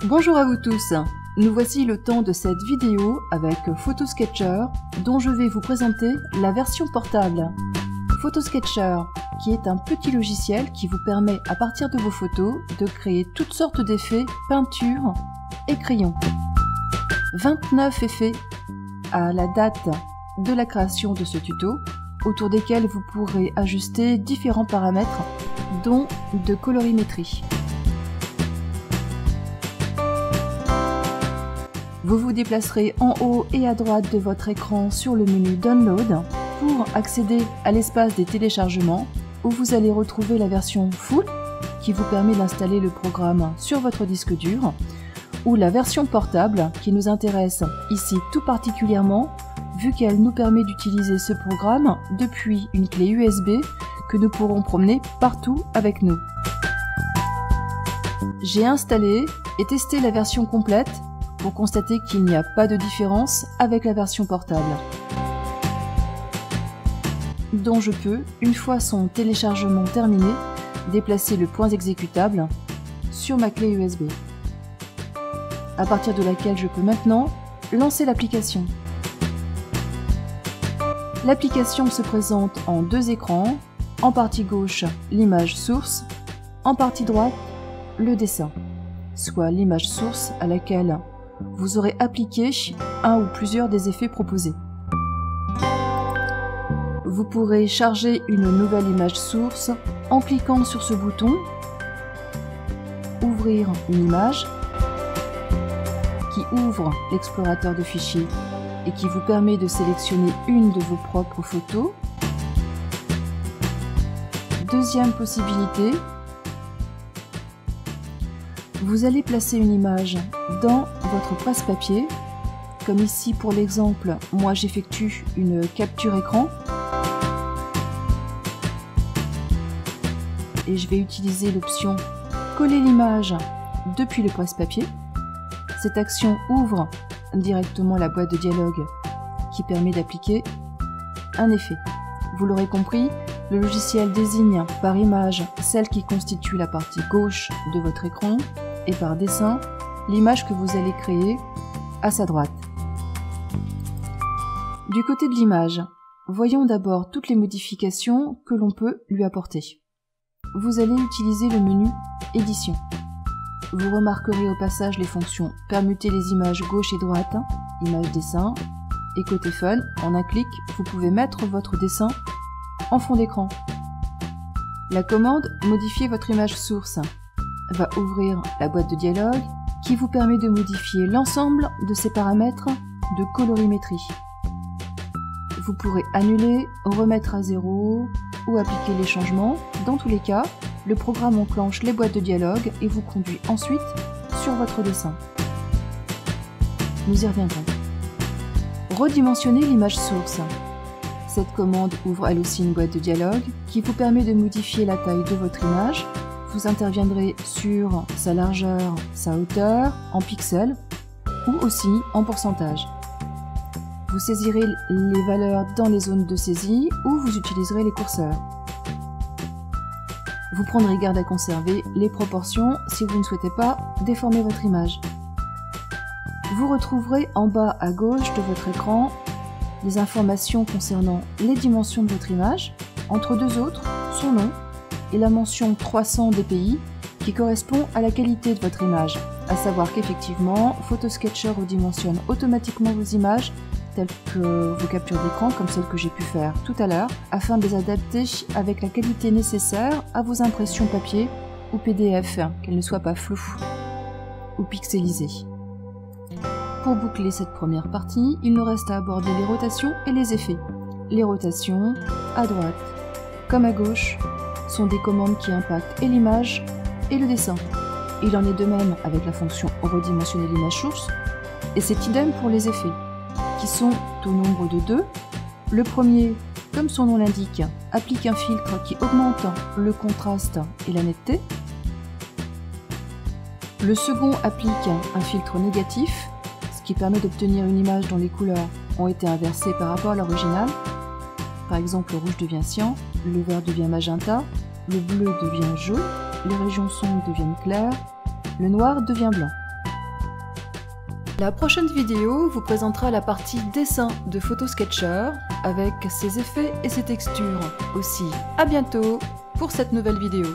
Bonjour à vous tous, nous voici le temps de cette vidéo avec Photosketcher dont je vais vous présenter la version portable. Photosketcher qui est un petit logiciel qui vous permet à partir de vos photos de créer toutes sortes d'effets, peinture et crayons. 29 effets à la date de la création de ce tuto autour desquels vous pourrez ajuster différents paramètres dont de colorimétrie. Vous vous déplacerez en haut et à droite de votre écran sur le menu Download pour accéder à l'espace des téléchargements où vous allez retrouver la version Full qui vous permet d'installer le programme sur votre disque dur ou la version portable qui nous intéresse ici tout particulièrement vu qu'elle nous permet d'utiliser ce programme depuis une clé USB que nous pourrons promener partout avec nous. J'ai installé et testé la version complète pour constater qu'il n'y a pas de différence avec la version portable, dont je peux, une fois son téléchargement terminé, déplacer le point exécutable sur ma clé USB, à partir de laquelle je peux maintenant lancer l'application. L'application se présente en deux écrans, en partie gauche l'image source, en partie droite le dessin, soit l'image source à laquelle vous aurez appliqué un ou plusieurs des effets proposés. Vous pourrez charger une nouvelle image source en cliquant sur ce bouton, ouvrir une image, qui ouvre l'explorateur de fichiers et qui vous permet de sélectionner une de vos propres photos. Deuxième possibilité, vous allez placer une image dans votre presse-papier, comme ici pour l'exemple, moi j'effectue une capture écran et je vais utiliser l'option coller l'image depuis le presse-papier. Cette action ouvre directement la boîte de dialogue qui permet d'appliquer un effet. Vous l'aurez compris, le logiciel désigne par image celle qui constitue la partie gauche de votre écran et par dessin l'image que vous allez créer à sa droite. Du côté de l'image, voyons d'abord toutes les modifications que l'on peut lui apporter. Vous allez utiliser le menu Édition. Vous remarquerez au passage les fonctions permuter les images gauche et droite, image dessin, et côté fun, en un clic, vous pouvez mettre votre dessin en fond d'écran. La commande modifier votre image source va ouvrir la boîte de dialogue qui vous permet de modifier l'ensemble de ces paramètres de colorimétrie. Vous pourrez annuler, remettre à zéro ou appliquer les changements. Dans tous les cas, le programme enclenche les boîtes de dialogue et vous conduit ensuite sur votre dessin. Nous y reviendrons. Redimensionner l'image source. Cette commande ouvre elle aussi une boîte de dialogue qui vous permet de modifier la taille de votre image. Vous interviendrez sur sa largeur, sa hauteur, en pixels ou aussi en pourcentage. Vous saisirez les valeurs dans les zones de saisie ou vous utiliserez les curseurs. Vous prendrez garde à conserver les proportions si vous ne souhaitez pas déformer votre image. Vous retrouverez en bas à gauche de votre écran les informations concernant les dimensions de votre image, entre deux autres, son nom et la mention 300 dpi qui correspond à la qualité de votre image, à savoir qu'effectivement Photosketcher redimensionne automatiquement vos images telles que vos captures d'écran comme celles que j'ai pu faire tout à l'heure afin de les adapter avec la qualité nécessaire à vos impressions papier ou PDF, qu'elles ne soient pas floues ou pixelisées. Pour boucler cette première partie, il nous reste à aborder les rotations et les effets. Les rotations, à droite comme à gauche, sont des commandes qui impactent et l'image et le dessin. Il en est de même avec la fonction redimensionner l'image source, et c'est idem pour les effets, qui sont au nombre de deux. Le premier, comme son nom l'indique, applique un filtre qui augmente le contraste et la netteté. Le second applique un filtre négatif, ce qui permet d'obtenir une image dont les couleurs ont été inversées par rapport à l'original. Par exemple, le rouge devient cyan, le vert devient magenta, le bleu devient jaune, les régions sombres deviennent claires, le noir devient blanc. La prochaine vidéo vous présentera la partie dessin de Photosketcher avec ses effets et ses textures aussi. À bientôt pour cette nouvelle vidéo.